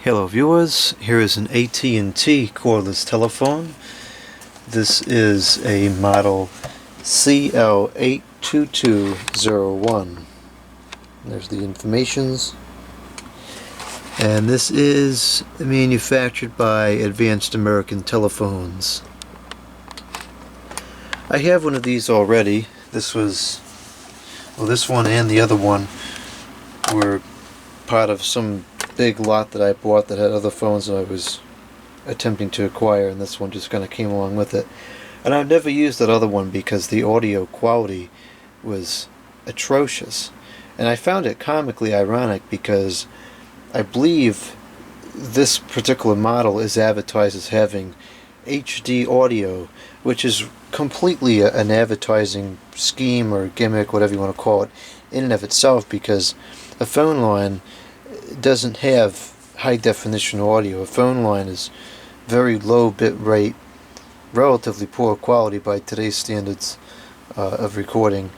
Hello viewers, here is an AT&T cordless telephone. This is a model CL82201. There's the informations. And this is manufactured by Advanced American Telephones. I have one of these already. This one and the other one were part of some big lot that I bought that had other phones that I was attempting to acquire, and this one just kind of came along with it. And I've never used that other one because the audio quality was atrocious. And I found it comically ironic because I believe this particular model is advertised as having HD audio, which is completely an advertising scheme or gimmick, whatever you want to call it, in and of itself, because a phone line doesn't have high definition audio. A phone line is very low bit rate, relatively poor quality by today's standards of recording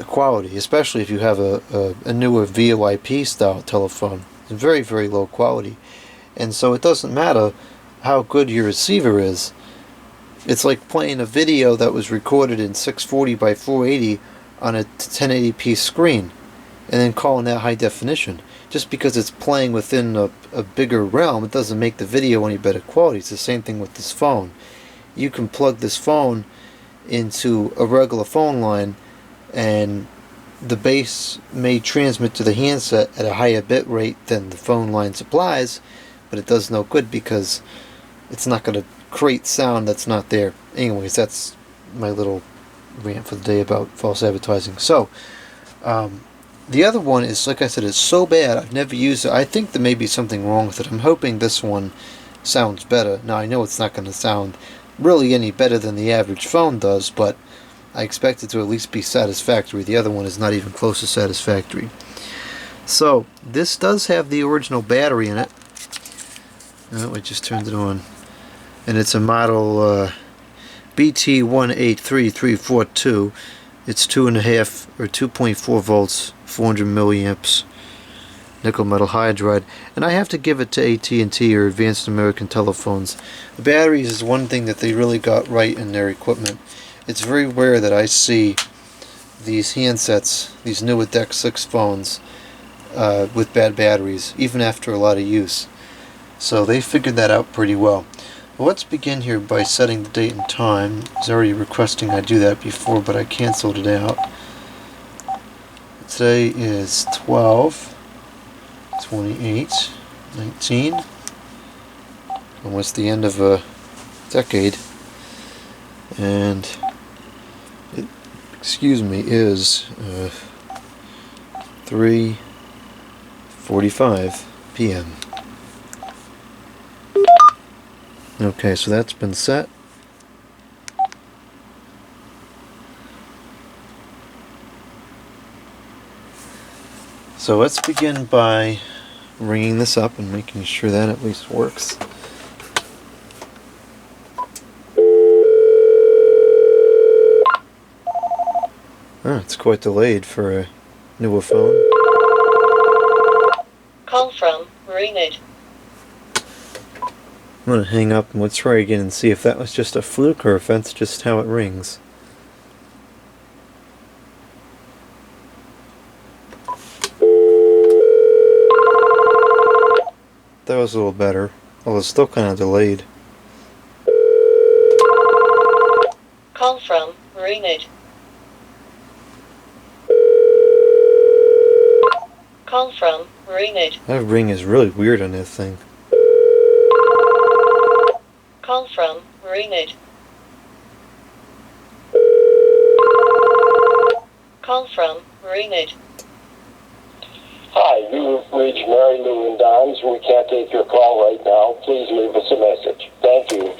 quality, especially if you have a newer VoIP style telephone. It's very, very low quality. And so it doesn't matter how good your receiver is. It's like playing a video that was recorded in 640 by 480 on a 1080p screen and then calling that high definition. Just because it's playing within a bigger realm, it doesn't make the video any better quality. It's the same thing with this phone. You can plug this phone into a regular phone line and the bass may transmit to the handset at a higher bit rate than the phone line supplies, but it does no good because it's not going to create sound that's not there. Anyways, that's my little rant for the day about false advertising. So, the other one is, like I said, it's so bad, I've never used it. I think there may be something wrong with it. I'm hoping this one sounds better. Now, I know it's not going to sound really any better than the average phone does, but I expect it to at least be satisfactory. The other one is not even close to satisfactory. So, this does have the original battery in it. Oh, I just turned it on. And it's a model BT183342. It's 2.5 or 2.4 volts, 400 milliamps, nickel metal hydride, and I have to give it to AT&T or Advanced American Telephones. The batteries is one thing that they really got right in their equipment. It's very rare that I see these handsets, these newer DECT 6 phones, with bad batteries, even after a lot of use. So they figured that out pretty well. Well, let's begin here by setting the date and time. I was already requesting I do that before, but I canceled it out. Today is 12/28/19. Almost the end of a decade. And it, is 3:45 p.m. Okay, so that's been set. So let's begin by ringing this up and making sure that at least works. Oh, it's quite delayed for a newer phone. Call from Renate. I'm going to hang up and let's try again and see if that was just a fluke or if that's just how it rings. That was a little better, although it's still kind of delayed. Call from Renate. Call from Renate. That ring is really weird on this thing. Call from Renate. Call from Renate. Hi, you've reached Mary Lou and Don's. We can't take your call right now. Please leave us a message. Thank you.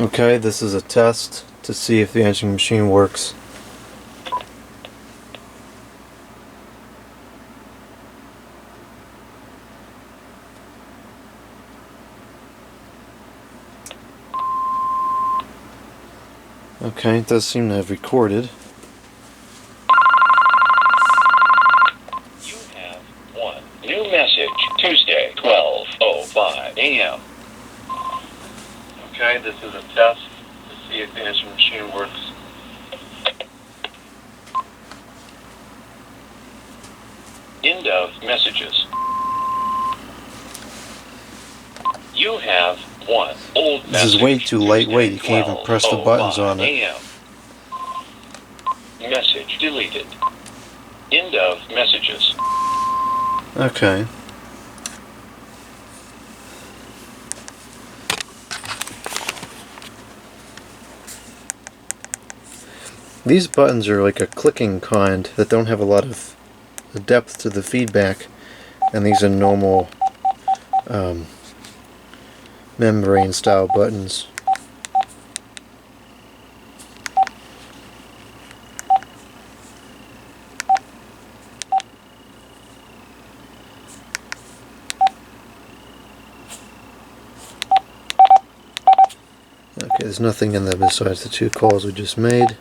Okay, this is a test to see if the answering machine works. Okay, it does seem to have recorded. You have AM. Okay, this is a test to see if the answering machine works. End of messages. You have one old message. This is way too lightweight. You can't even 12:05 press the buttons on it. AM. Message deleted. End of messages. Okay. These buttons are like a clicking kind that don't have a lot of depth to the feedback, and these are normal membrane style buttons. Okay, there's nothing in there besides the 2 calls we just made.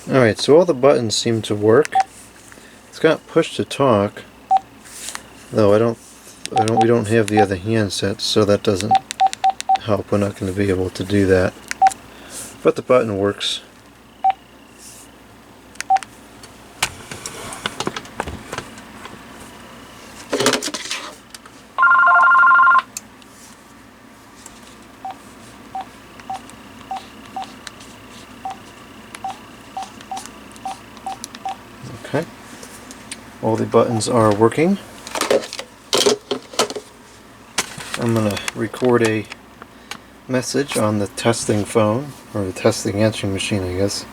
Alright, so all the buttons seem to work. It's got push to talk, though we don't have the other handset, so that doesn't help. We're not going to be able to do that. But the button works. Okay. All the buttons are working. I'm going to record a message on the testing phone, or the testing answering machine, I guess.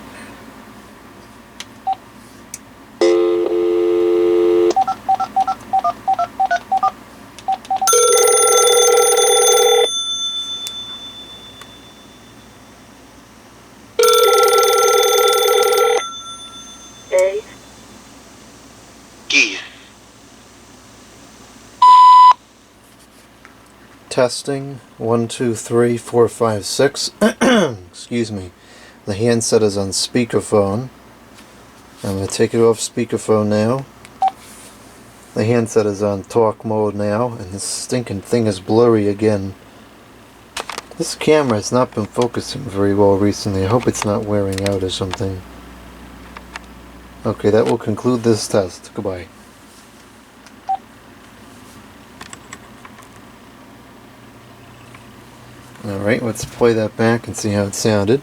Testing 1 2 3 4 5 6. Excuse me. The handset is on speakerphone. I'm going to take it off speakerphone now. The handset is on talk mode now, and this stinking thing is blurry again. This camera has not been focusing very well recently. I hope it's not wearing out or something. Okay, that will conclude this test. Goodbye. Alright, let's play that back and see how it sounded.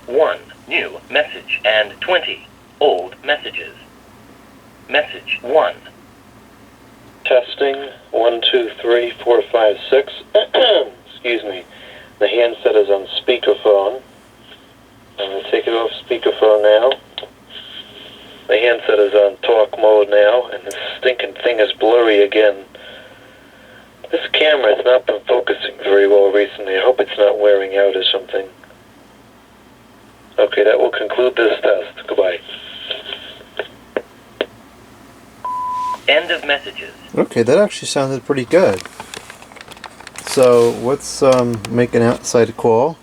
1 new message and 20 old messages. Message 1. Testing 1 2 3 4 5 6. Excuse me. The handset is on speakerphone. I'm going to take it off speakerphone now. The handset is on talk mode now, and this stinking thing is blurry again. This camera has not been focusing very well recently. I hope it's not wearing out or something. Okay, that will conclude this test. Goodbye. End of messages. Okay, that actually sounded pretty good. So let's make an outside call,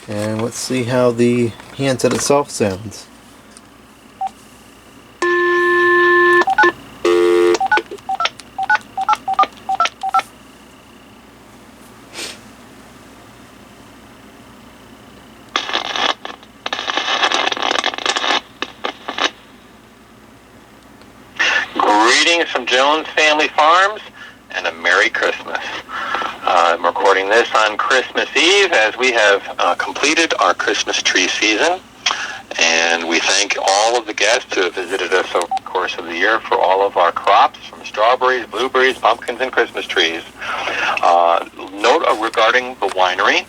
and let's see how the handset itself sounds. Greetings from Jones Family Farms, and a Merry Christmas. I'm recording this on Christmas Eve as we have completed our Christmas tree season, and we thank all of the guests who have visited us over the course of the year for all of our crops, from strawberries, blueberries, pumpkins, and Christmas trees. Note regarding the winery,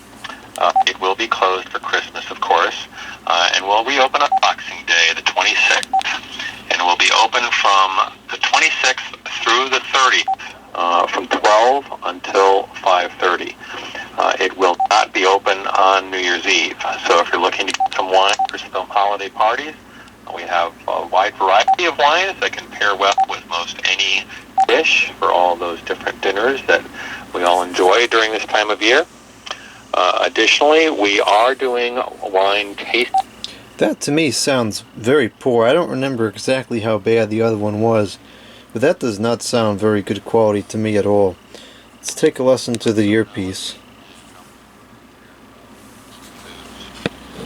it will be closed for Christmas, of course, and we'll reopen on Boxing Day, the 26th. And it will be open from the 26th through the 30th, from 12 until 5:30. It will not be open on New Year's Eve. So if you're looking to get some wine for some holiday parties, we have a wide variety of wines that can pair well with most any dish for all those different dinners that we all enjoy during this time of year. Additionally, we are doing wine tasting. That to me sounds very poor. I don't remember exactly how bad the other one was, but that does not sound very good quality to me at all. Let's take a listen to the earpiece.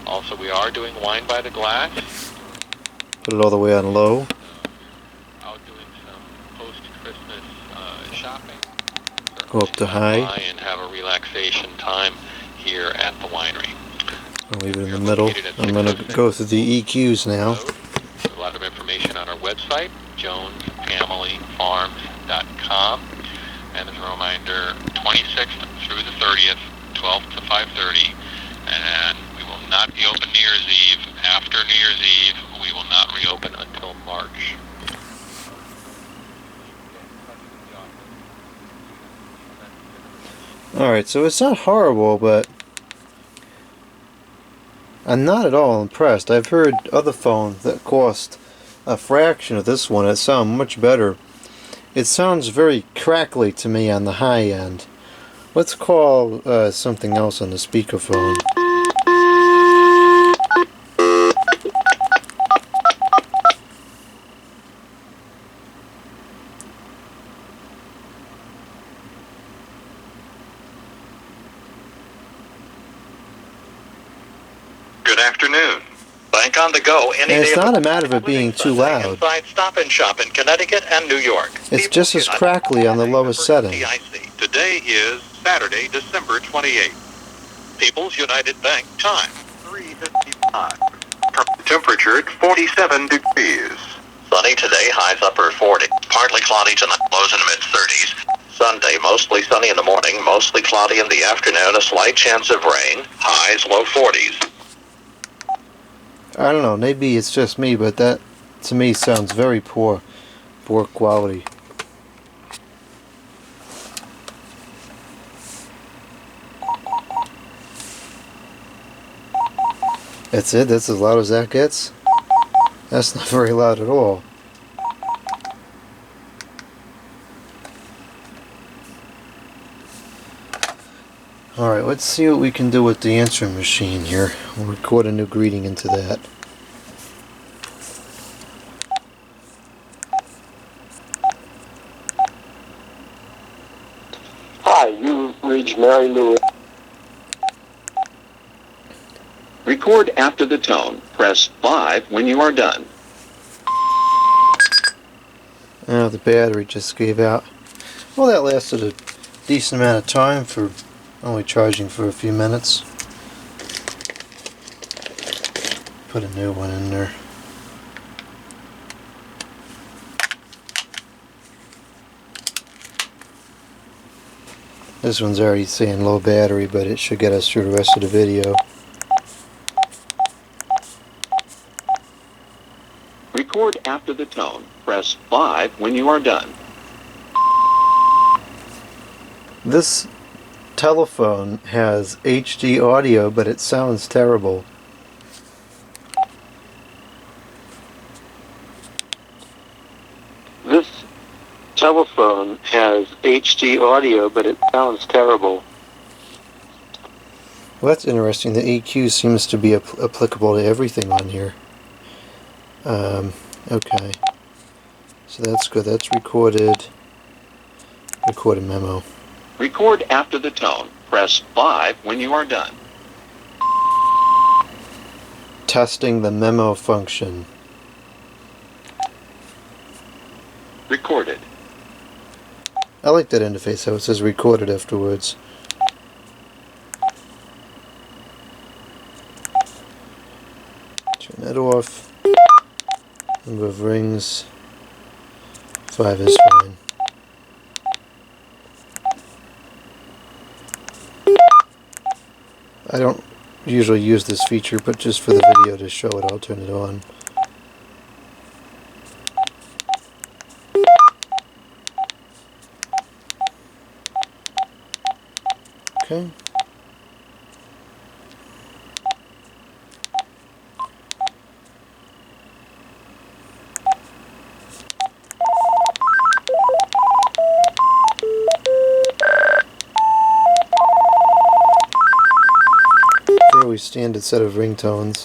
Also, we are doing wine by the glass. Put it all the way on low. Out doing some post-Christmas shopping. Go up to high. And have a relaxation time here at the winery. I'll leave it in the middle. I'm going to go through the EQs now. A lot of information on our website, jonesfamilyfarms.com. And as a reminder, 26th through the 30th, 12 to 5:30. And we will not be open New Year's Eve. After New Year's Eve, we will not reopen until March. Alright, so it's not horrible, but I'm not at all impressed. I've heard other phones that cost a fraction of this one that sound much better. It sounds very crackly to me on the high end. Let's call something else on the speakerphone. Good afternoon. Bank on the go any And day. it's not a matter of it being too loud. Inside Stop and Shop in Connecticut and New York. It's just as crackly on the lowest setting. Today is Saturday, December 28th. People's United Bank time, 3:55. Temperature at 47 degrees. Sunny today, highs upper 40. Partly cloudy tonight, lows in the mid-30s. Sunday, mostly sunny in the morning, mostly cloudy in the afternoon, a slight chance of rain, highs low 40s. I don't know, maybe it's just me, but that to me sounds very poor quality. That's it? That's as loud as that gets? That's not very loud at all. Alright, let's see what we can do with the answering machine here. We'll record a new greeting into that. Hi, you've reached Mary Lou. Record after the tone. Press 5 when you are done. Oh, the battery just gave out. Well, that lasted a decent amount of time for only charging for a few minutes. Put a new one in there. This one's already saying low battery, but it should get us through the rest of the video. Record after the tone. Press 5 when you are done. This telephone has HD audio, but it sounds terrible. This telephone has HD audio, but it sounds terrible. Well, that's interesting. The EQ seems to be applicable to everything on here. Okay. So that's good. That's recorded. Record a memo. Record after the tone. Press 5 when you are done. Testing the memo function. Recorded. I like that interface how it says recorded afterwards. Turn that off. Number of rings. 5 is fine. I don't usually use this feature, but just for the video to show it, I'll turn it on. Okay. standard set of ringtones.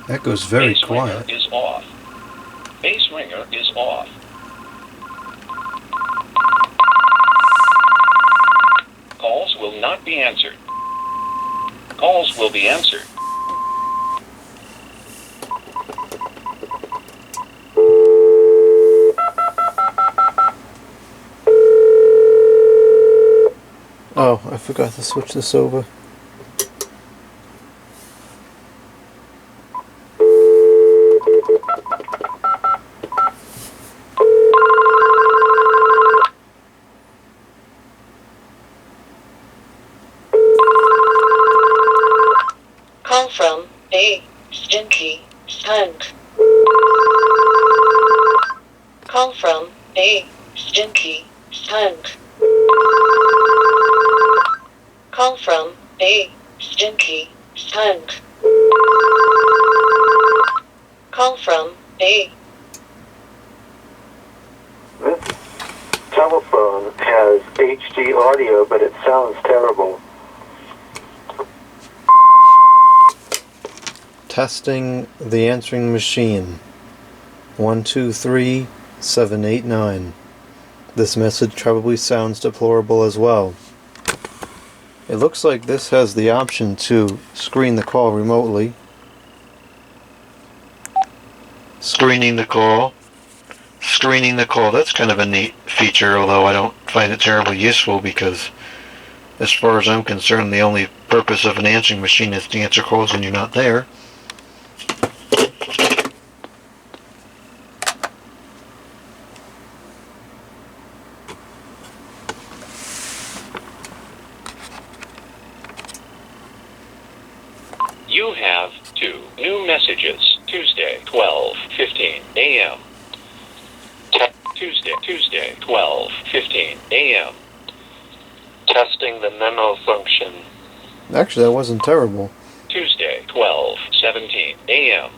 That goes very Base quiet. ringer is off. Base ringer is off. Calls will not be answered. Calls will be answered. Oh, I forgot to switch this over. Call from a stinky skunk. Call from a stinky skunk. Call from a stinky skunk. Call from a This telephone has HD audio, but it sounds terrible. Testing the answering machine. 123789. This message probably sounds deplorable as well. It looks like this has the option to screen the call remotely. Screening the call. Screening the call. That's kind of a neat feature, although I don't find it terribly useful because, as far as I'm concerned, the only purpose of an answering machine is to answer calls when you're not there. You have 2 new messages. Tuesday, 12:15 a.m. Tuesday, 12:15 a.m. Testing the memo function. Actually, that wasn't terrible. Tuesday, 12:17 a.m.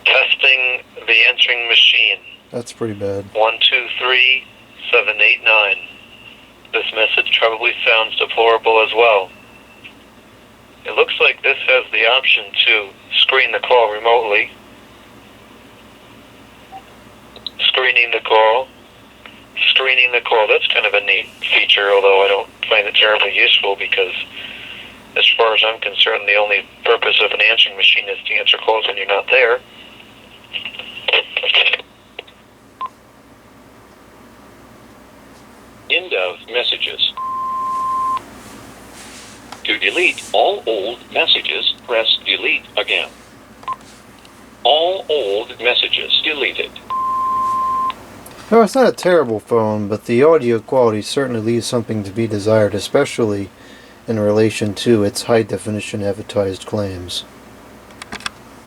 Testing the answering machine. That's pretty bad. 123789. This message probably sounds deplorable as well. It looks like this has the option to screen the call remotely. Screening the call. Screening the call. That's kind of a neat feature, although I don't find it terribly useful because, as far as I'm concerned, the only purpose of an answering machine is to answer calls when you're not there. End of messages. To delete all old messages, press delete again. All old messages deleted. No, it's not a terrible phone, but the audio quality certainly leaves something to be desired, especially in relation to its high-definition advertised claims.